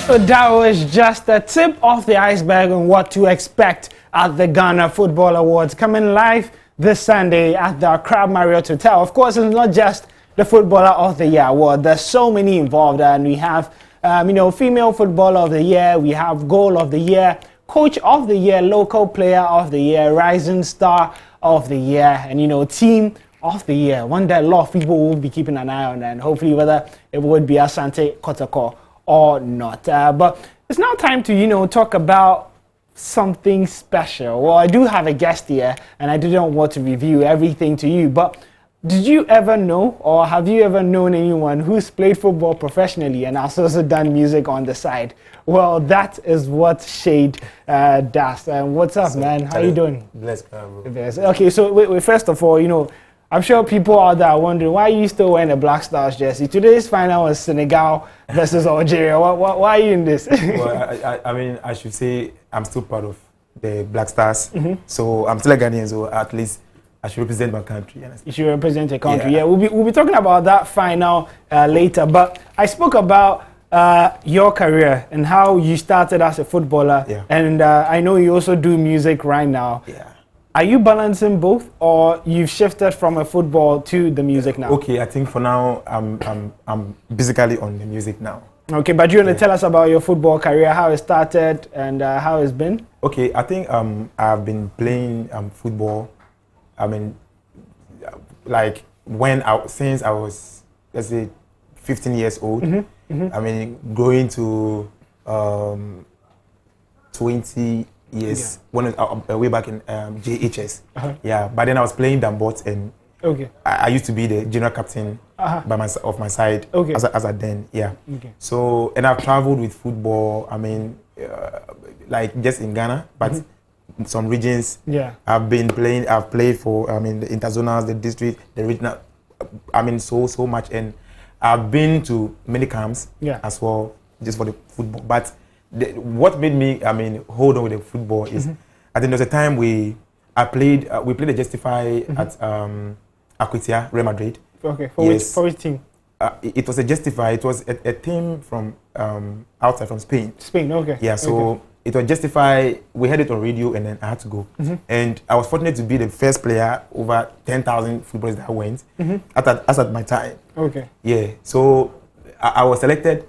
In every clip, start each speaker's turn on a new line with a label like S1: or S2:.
S1: So that was just the tip of the iceberg on what to expect at the Ghana Football Awards, coming live this Sunday at the Accra Marriott Hotel. Of course, it's not just the Footballer of the Year award. There's so many involved, and we have, Female Footballer of the Year, we have Goal of the Year, Coach of the Year, Local Player of the Year, Rising Star of the Year, and, Team of the Year. One that a lot of people will be keeping an eye on, and hopefully whether it would be Asante Kotoko or not. But it's now time to, talk about something special. Well, I do have a guest here, and I didn't want to review everything to you, but did you ever know, or have you ever known anyone who's played football professionally and has also done music on the side? Well, that is what Shade does. What's up, man? How you doing?
S2: Blessed, bro.
S1: Okay, so wait, first of all, I'm sure people out there are wondering why are you still wearing a Black Stars jersey. Today's final was Senegal versus Algeria. Why are you in this?
S2: Well, I should say I'm still part of the Black Stars. So I'm still a Ghanaian, so at least I should represent my country.
S1: You should represent your country. Yeah, we'll be talking about that final later. But I spoke about your career and how you started as a footballer.
S2: Yeah.
S1: And I know you also do music right now.
S2: Yeah.
S1: Are you balancing both, or you've shifted from a football to the music now?
S2: Okay, I think for now I'm basically on the music now.
S1: Okay, but you want to tell us about your football career, how it started and how it's been?
S2: Okay, I think I've been playing football. Like since I was, let's say, 15 years old. Going to 20 years when way back in JHS. Yeah, but then I was playing Dambot, and I used to be the general captain of my side as a then. Yeah.
S1: Okay.
S2: So, and I've traveled with football. Like just in Ghana, but some regions. Yeah. I've played for the interzonals, the district, the regional. So much, and I've been to many camps as well, just for the football. But what made me hold on with the football is I think there was a time we played the Justify at Aquitia, Real Madrid.
S1: Okay, for which team?
S2: It was a Justify. It was a team from outside, from Spain.
S1: Spain, okay.
S2: Yeah, so it was Justify. We had it on radio, and then I had to go. And I was fortunate to be the first player over 10,000 footballers that went at my time. Okay. Yeah, so I was selected.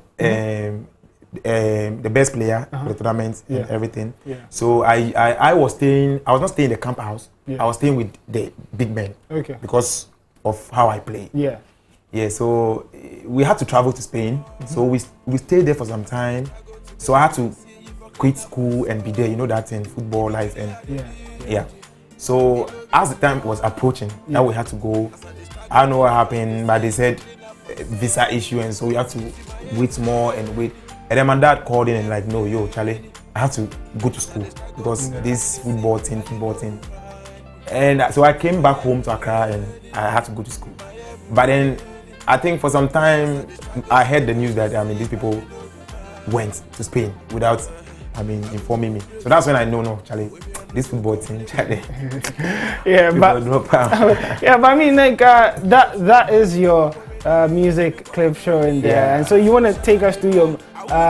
S2: The best player for the tournament and everything. Yeah. So I was not staying in the camp house. I was staying with the big men because of how I play. Yeah. Yeah. So we had to travel to Spain. So we stayed there for some time. So I had to quit school and be there. That in football life and yeah. So as the time was approaching, now we had to go. I don't know what happened, but they said visa issue, and so we had to wait more and wait. And then my dad called in and like, no, yo, Charlie, I have to go to school because this football thing. And so I came back home to Accra and I had to go to school. But then I think for some time I heard the news that these people went to Spain without informing me. So that's when I know, no, Charlie, this football thing, Charlie.
S1: But that is your music clip show in there, and so you want to take us through your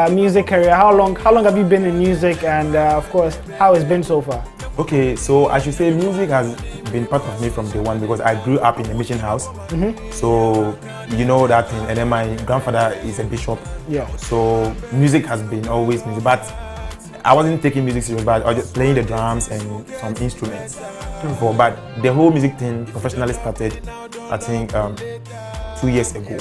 S1: music career. How long have you been in music, and of course how it's been so far?
S2: Okay, so I should say music has been part of me from day one because I grew up in a mission house. So that thing, and then my grandfather is a bishop. Yeah. So music has been always music, but I wasn't taking music serious, but I was just playing the drums and some instruments. But the whole music thing professionally started, I think, 2 years ago.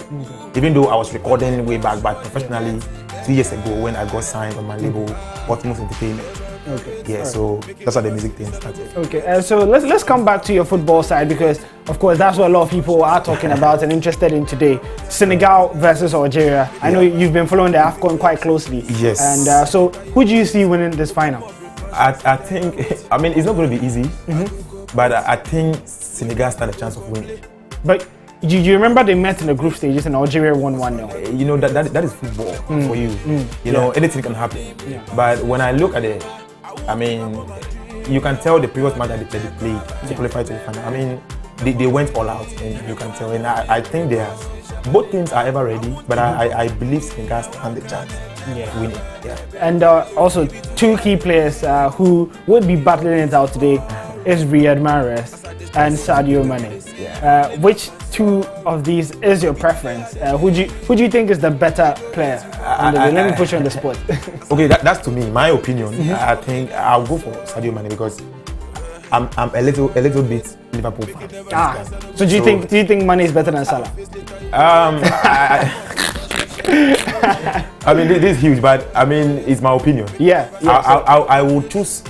S2: Even though I was recording way back, but professionally 2 years ago when I got signed on my label, Altmost Entertainment. Okay. Yeah, so that's how the music thing started. Okay,
S1: so let's come back to your football side, because of course that's what a lot of people are talking about and interested in today. Senegal versus Algeria. I know you've been following the Afcon quite closely.
S2: Yes.
S1: And so who do you see winning this final?
S2: I think, it's not going to be easy, but I think Senegal stand a chance of winning.
S1: But do you remember they met in the group stages and Algeria won 1-0?
S2: That is football for you. Anything can happen. Yeah. But when I look at it, you can tell the previous match that they played to qualify to the final. They went all out, and you can tell. And I think both teams are ever ready, but I believe Senegal stand a chance. winning. Yeah.
S1: And also 2 key players who would be battling it out today is Riyad Mahrez and Sadio Mane.
S2: Yeah.
S1: Which 2 of these is your preference? Who do you think is the better player? Let me put you on the spot.
S2: Okay, that's to me, my opinion. I think I'll go for Sadio Mane because I'm a little bit Liverpool fan.
S1: So do you think Mane is better than Salah?
S2: I mean, this is huge, but I mean, it's my opinion.
S1: Yeah.
S2: I would choose,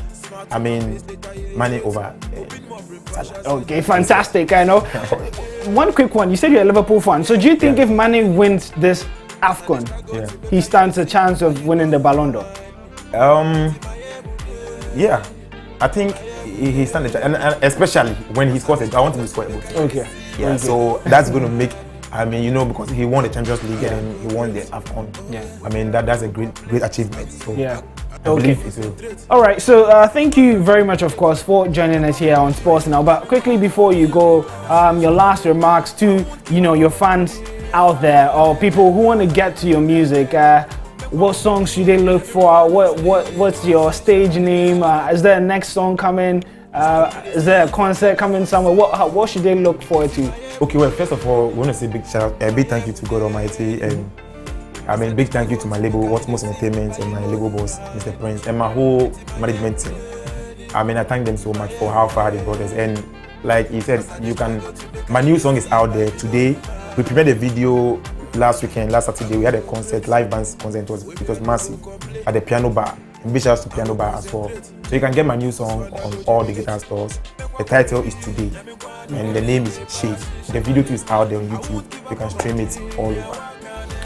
S2: I mean, Mane over Salah.
S1: Okay, fantastic. I know. One quick one. You said you're a Liverpool fan. So do you think if Mane wins this Afcon, he stands a chance of winning the Ballon d'Or?
S2: Yeah, I think he stands a chance, and especially when he scores I want him to score a goal.
S1: Okay.
S2: Yeah, okay. So that's going to make, I mean, you know, because he won the Champions League and he won the Afcon. Yeah. I mean, that's a great achievement. So
S1: yeah.
S2: I believe it's a...
S1: All right. So thank you very much, of course, for joining us here on Sports Now. But quickly before you go, your last remarks to your fans out there or people who want to get to your music. What songs should they look for? What's your stage name? Is there a next song coming? Is there a concert coming somewhere? What should they look forward to?
S2: Okay, well, first of all, we want to say big shout out, a big thank you to God Almighty, and I mean big thank you to my label, Altmost Entertainment, and my label boss, Mr. Prince, and my whole management team. I mean, I thank them so much for how far they brought us. And like he said, my new song is out there today. We prepared a video last Saturday. We had a concert, live band concert. It was massive at the Piano Bar. And big shout out to Piano Bar as well. So you can get my new song on all the guitar stores. The title is Today, and the name is Shade. The video too is out there on YouTube. You can stream it all over.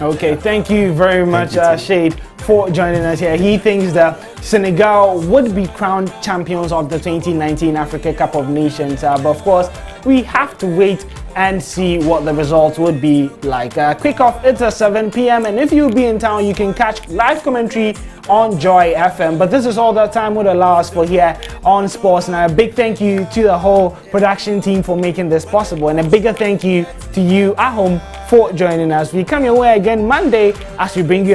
S1: Okay, thank you very much, Shade, for joining us here. He thinks that Senegal would be crowned champions of the 2019 Africa Cup of Nations, but of course, we have to wait and see what the results would be like. Kickoff, it's at 7 p.m. and if you'll be in town, you can catch live commentary on Joy FM. But this is all that time would allow us for here on Sports. And a big thank you to the whole production team for making this possible, and a bigger thank you to you at home for joining us. We come your way again Monday as we bring you